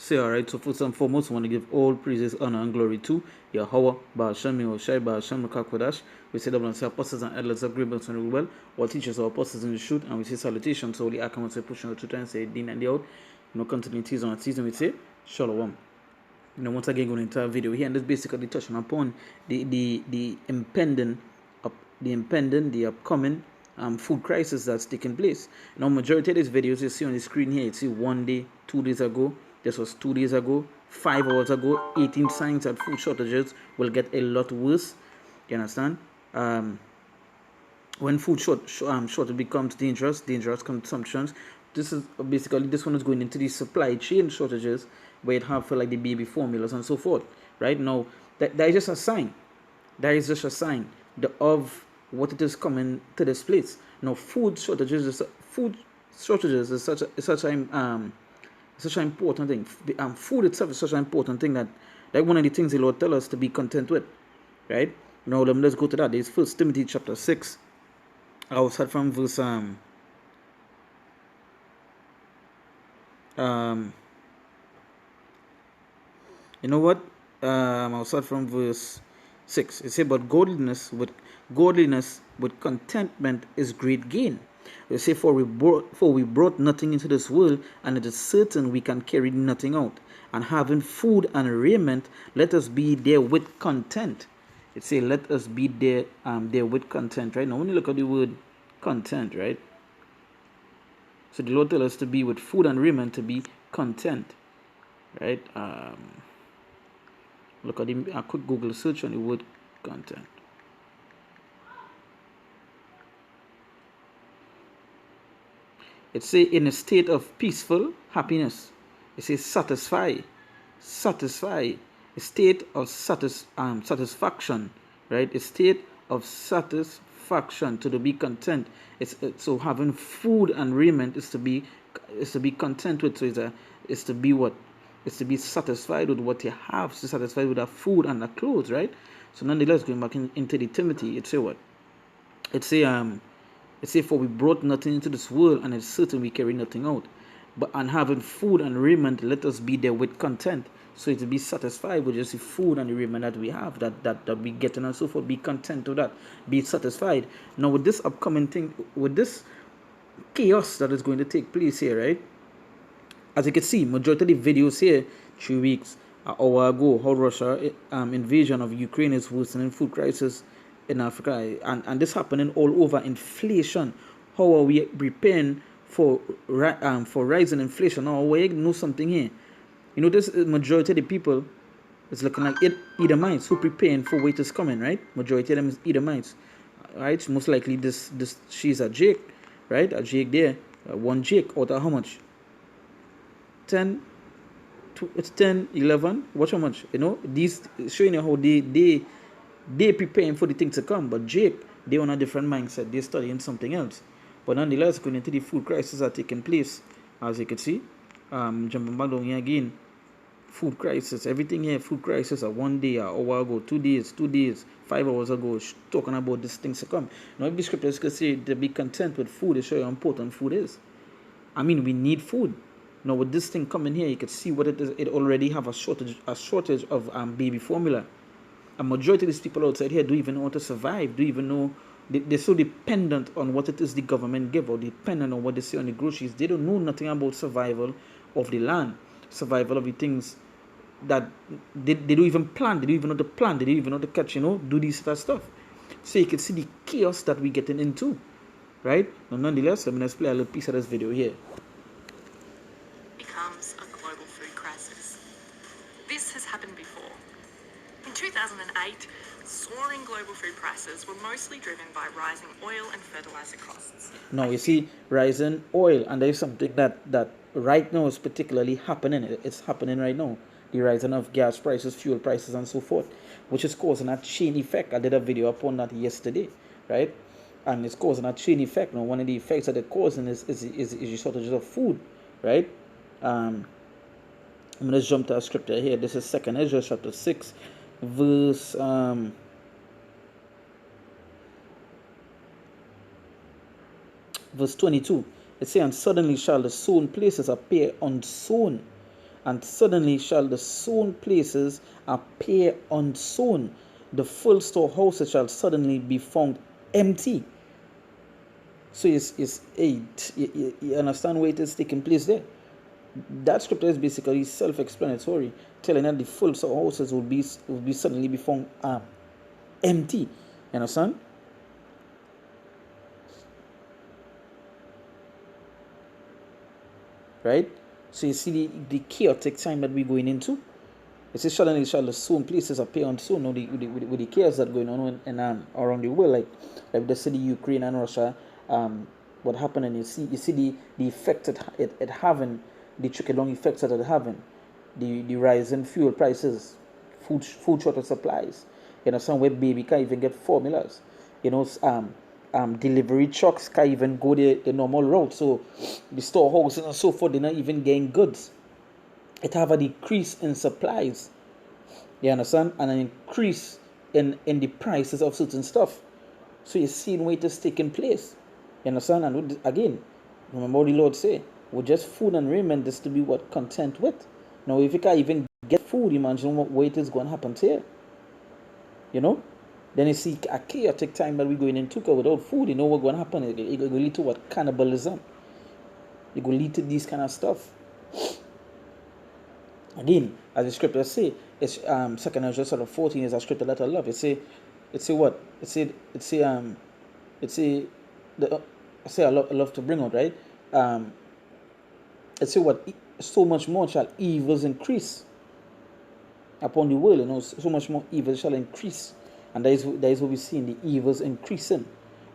Say alright, so first and foremost, I want to give all praises, honor, and glory to Yahweh, Ba'ashem, Yahushai, Ba'ashem, Makakodash. We say that say apostles and elders of great and well, all teachers are apostles in the truth, and we say salutations to all the accounts say pushing out to try and say din and the out. Continuities on season, we say Shalom. Once again, going into a video here, and this basically touching upon the impending, the upcoming food crisis that's taking place. Now, majority of these videos you see on the screen here, you see 1 day, 2 days ago. This was 2 days ago, 5 hours ago. 18 signs that food shortages will get a lot worse. You understand? When food shortage becomes dangerous consumptions. This is basically, this one is going into the supply chain shortages where it have for like the baby formulas and so forth. Right now, that is just a sign. That is just a sign of what it is coming to this place. Now, food shortages is such an important thing. Food itself is such an important thing that one of the things the Lord tell us to be content with, right? Now let's go to that. There's 1 Timothy chapter 6. I'll start from verse you know what? I'll start from verse 6. It says, "But godliness with contentment is great gain." They say, for we brought nothing into this world, and it is certain we can carry nothing out. And having food and raiment, let us be there with content. It say, let us be there with content, right? Now, when you look at the word content, right? So the Lord tells us to be with food and raiment, to be content, right? Look at a quick Google search on the word content. It says in a state of peaceful happiness. It says satisfy, a state of satisfaction, right? A state of satisfaction, to be content. So having food and raiment is to be content with. So it's to be what? It's to be satisfied with what you have, to satisfied with the food and the clothes, right? So nonetheless, going back into the Timothy, it say what? It say, for we brought nothing into this world, and it's certain we carry nothing out. But on having food and raiment, let us be there with content. So to be satisfied with just the food and the raiment that we have, that we get, and so forth, be content with that, be satisfied. Now with this upcoming thing, with this chaos that is going to take place here, right? As you can see, majority of the videos here, 3 weeks, an hour ago, how Russia invasion of Ukraine is worsening food crisis in Africa, and this happening all over. Inflation, how are we preparing for rising inflation? Now we know something here. You know, this majority of the people is looking like Edomites who preparing for what is coming, right? Majority of them is Edomites, right? Most likely this she's a Jake, right? A Jake there, one Jake out of how much? 10. It's 10, 11. Watch how much. You know, these showing you how they preparing for the thing to come. But Jake, they on a different mindset. They're studying something else. But nonetheless, going into the food crisis are taking place, as you can see. Jumping back down here again. Food crisis. Everything here, food crisis. 1 day, an hour ago, 2 days, 5 hours ago, talking about these things to come. Now, if the scriptures can say to be content with food, they show you how important food is. I mean, we need food. Now, with this thing coming here, you can see what it is. It already have a shortage of baby formula. A majority of these people outside here don't even know how to survive, don't even know. They're so dependent on what it is the government give, or dependent on what they say on the groceries. They don't know nothing about survival of the land, survival of the things that they don't even plant. They don't even know to plant. They don't even know to catch, do this sort of stuff. So you can see the chaos that we're getting into, right? Now, nonetheless, let's play a little piece of this video here. Becomes a global food crisis. This has happened before. In 2008, soaring global food prices were mostly driven by rising oil and fertilizer costs. Now you see rising oil, and there is something that right now is particularly happening. It's happening right now. The rising of gas prices, fuel prices, and so forth, which is causing a chain effect. I did a video upon that yesterday, right? And it's causing a chain effect. Now, one of the effects that it's causing is the shortages of food, right? I'm going to jump to a scripture here. This is 2 Ezra chapter 6, verse 22. It says, "And suddenly shall the sown places appear unsown, and suddenly shall the sown places appear unsown. The full storehouses shall suddenly be found empty. So it's eight. You understand where it is taking place there? That scripture is basically self-explanatory, telling that the full storehouses will be suddenly be found empty. You understand? Right? So you see the chaotic time that we're going into. It says suddenly shall the sown places appear unsown. Now with the chaos that going on around the world, like the city Ukraine and Russia, what happened, and you see the effect it having, the trickle down effects that it having, the rise in fuel prices, food shortage supplies. You know, somewhere baby can't even get formulas. You know, delivery trucks can't even go the normal route. So the storehouses and so forth, they're not even getting goods. It have a decrease in supplies. You understand? And an increase in the prices of certain stuff. So you're seeing what is taking place. You understand? And again, remember what the Lord say, with just food and raiment, this to be what content with. Now, if you can't even get food, imagine what it is going to happen to you. You know? Then you see a chaotic time that we're going into without food. You know what's going to happen? It will lead to what? Cannibalism. It will lead to these kind of stuff. Again, as the scripture say, it's 2nd Ezra sort of 14 is a scripture that I love. It say what? It say the I say I love to bring out, right? It say what? So much more shall evils increase upon the world. You know, so much more evil shall increase, and that is what we see in the evils increasing,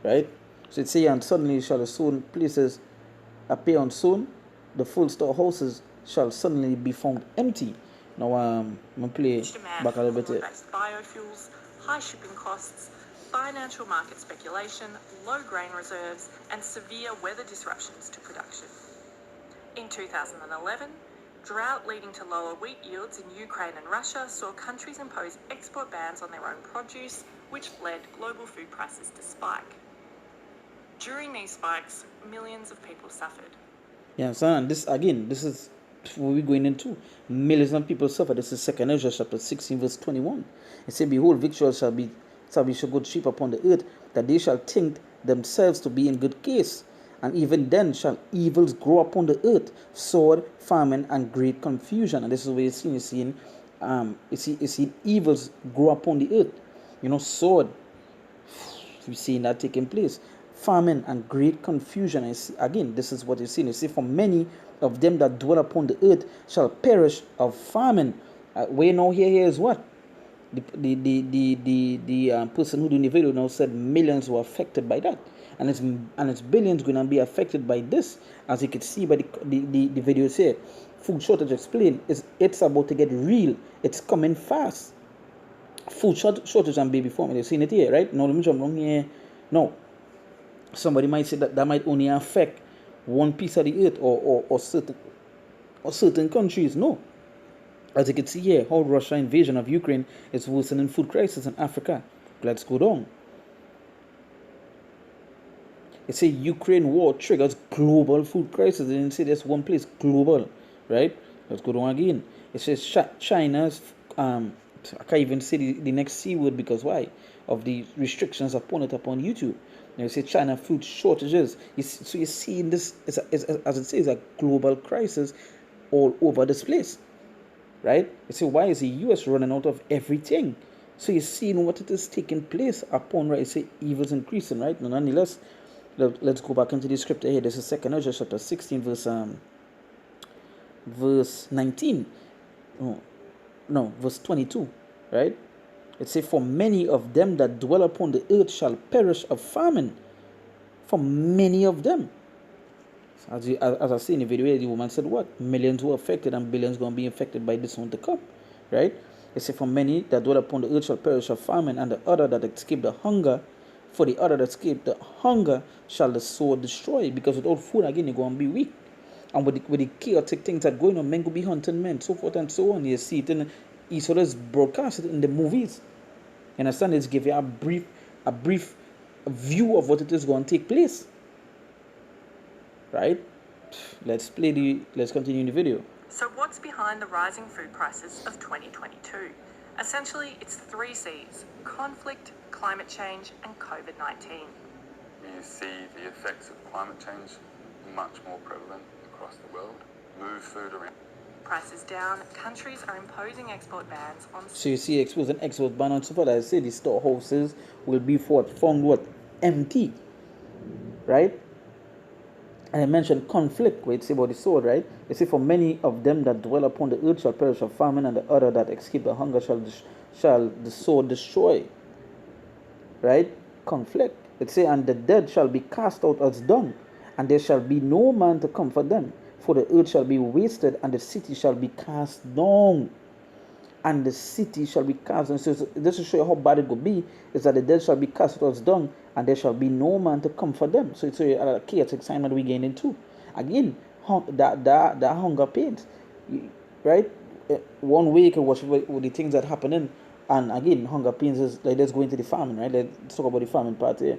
right? So it say, and suddenly shall the sown places appear unsown, the full storehouses shall suddenly be found empty. Now, I'm going to play back a little bit. Based biofuels, high shipping costs, financial market speculation, low grain reserves, and severe weather disruptions to production. In 2011, drought leading to lower wheat yields in Ukraine and Russia saw countries impose export bans on their own produce, which led global food prices to spike. During these spikes, millions of people suffered. Yeah, so and this is what we're going into. Millions of people suffer. This is 2nd Ezra chapter 16, verse 21. It says, behold, victuals shall be go cheap upon the earth, that they shall think themselves to be in good case. And even then shall evils grow upon the earth, sword, famine, and great confusion. And this is what you're seeing. You see evils grow upon the earth. You know, sword. We're seeing that taking place. Famine and great confusion. And see, again, this is what you're seeing. You see, for many of them that dwell upon the earth shall perish of famine. We know here is what? The person who doing the video now said millions were affected by that, and it's billions going to be affected by this, as you can see by the video here. Food shortage explained is it's about to get real. It's coming fast. Food shortage and baby formula. You've seen it here, right? No, let me jump wrong here. No, somebody might say that might only affect one piece of the earth or certain countries. No. As you can see here, how Russia invasion of Ukraine is worsening food crisis in Africa. Let's go down. It says Ukraine war triggers global food crisis. They didn't say there's one place, global, right? Let's go down again. It says China's, I can't even say the next C word because why? Of the restrictions upon YouTube. Now you say China food shortages. So you see in this, as it says, a global crisis all over this place. Right? You say, why is the US running out of everything? So you're seeing what it is taking place upon, right? You say evil's increasing, right? No, nonetheless, let's go back into the scripture here. This is 2nd Ezra chapter 16, verse 19. Verse 22, right? It says, for many of them that dwell upon the earth shall perish of famine. For many of them. As I see in the video, the woman said, what? Millions were affected and billions going to be affected by this one to come. Right? It said, for many that dwell upon the earth shall perish of famine, and the other that escape the hunger, for the other that escape the hunger shall the sword destroy. Because without food, again, you're going to be weak. And with the chaotic things that going on, men will be hunting men, so forth and so on. You see it in each other's broadcasted in the movies. You understand? It's give you a brief view of what it is going to take place. Right? Let's continue in the video. So what's behind the rising food prices of 2022? Essentially, it's 3 C's: conflict, climate change, and COVID-19. You see the effects of climate change much more prevalent across the world. Move food around. Prices down, countries are imposing export bans on... So you see exposing export ban on so far. I say the storehouses will be found empty, right? And I mentioned conflict, where it's about the sword, right? You see, for many of them that dwell upon the earth shall perish of famine, and the other that escape the hunger shall the sword destroy, right? Conflict. It say, and the dead shall be cast out as dung, and there shall be no man to comfort them. For the earth shall be wasted, and the city shall be cast down. And the city shall be cast down. So this to show you how bad it will be, is that the dead shall be cast out as dung, and there shall be no man to comfort them. So it's a chaotic time that we gain into. Again, that hunger pains, right? One way you can watch with the things that happening, and again, hunger pains is like, let's go into the famine, right? Let's talk about the famine part here.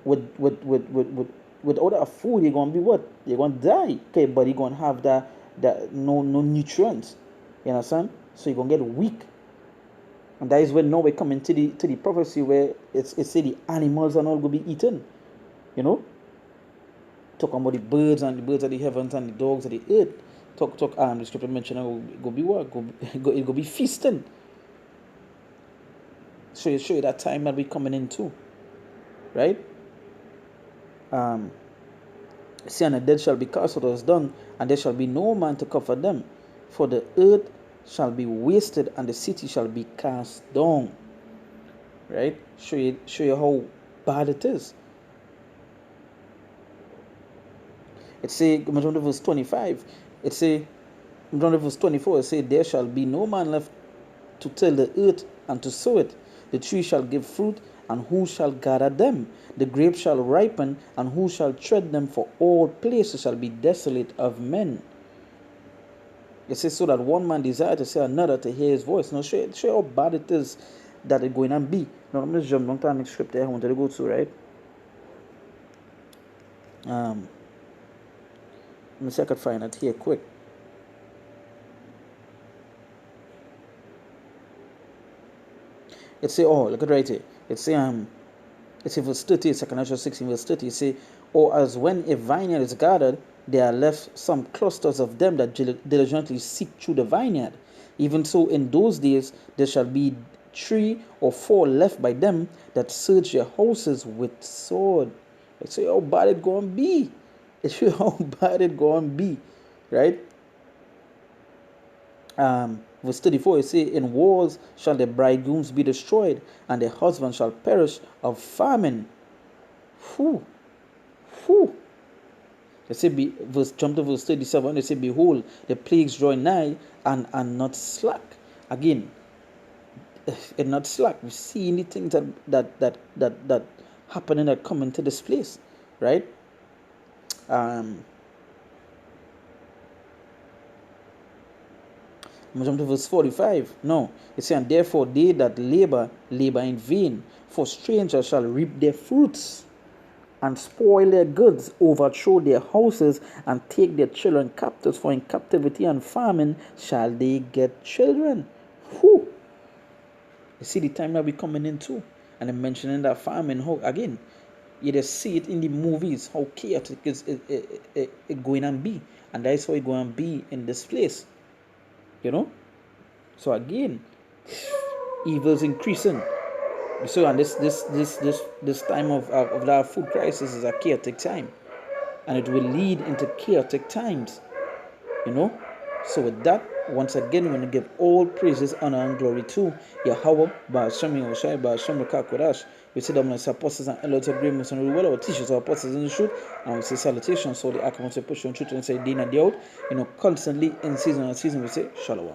Without that food, you're gonna be what? You're gonna die. Okay, but you're gonna have that no nutrients. You understand? So you're gonna get weak. And that is when now we come into the prophecy where it's say the animals are not gonna be eaten. You know? Talking about the birds and the birds of the heavens and the dogs of the earth. The scripture mentioned go be what? It go be feasting. Show you that time that we coming into. Right? See, and the dead shall be cast out as dung, and there shall be no man to comfort them. For the earth shall be wasted, and the city shall be cast down. Right? Show you how bad it is. It say, John verse 25. It say, John verse 24. It say, there shall be no man left to till the earth and to sow it. The tree shall give fruit, and who shall gather them? The grapes shall ripen, and who shall tread them? For all places shall be desolate of men. It says, so that one man desire to say another to hear his voice. Now, show you how bad it is that it's going to be. Now, I'm just jump down to the next script there I wanted to go to, right? Let me see if I could find it here quick. It say, oh, look at right here. It say, verse 30, 2 Corinthians 16, verse 30. It say, or as when a vineyard is gathered, there are left some clusters of them that diligently seek through the vineyard. Even so, in those days, there shall be 3 or 4 left by them that search their houses with sword. It say, how bad it going to be. It show how bad it going to be, right? Verse 34, it say, in wars shall the bridegrooms be destroyed, and the husband shall perish of famine. Whew. They say, jump to verse 37, they say, behold, the plagues draw nigh, and not slack. Again, and not slack. We see anything that happening that come into this place, right? Jump to verse 45. No, it says, and therefore they that labor in vain, for strangers shall reap their fruits, and spoil their goods, overthrow their houses, and take their children captives. For in captivity and famine shall they get children. Whew. You see the time that we're coming into, and I'm mentioning that famine. How again? You just see it in the movies how chaotic it going to be, and that's how it's going to be in this place. You know, so again, evil's increasing. So, and this time of that food crisis is a chaotic time, and it will lead into chaotic times. You know, so with that, once again, we want to give all praises, honor, and glory to Yahweh, Ba'ashem Yahushai, Ba'ashem Rekakodash. We say that when apostles and elders of great mercy and well, our teachers, our apostles in the truth, and we say salutations. So the account of push on truth and say day in and day out, constantly in season and season, we say shalom.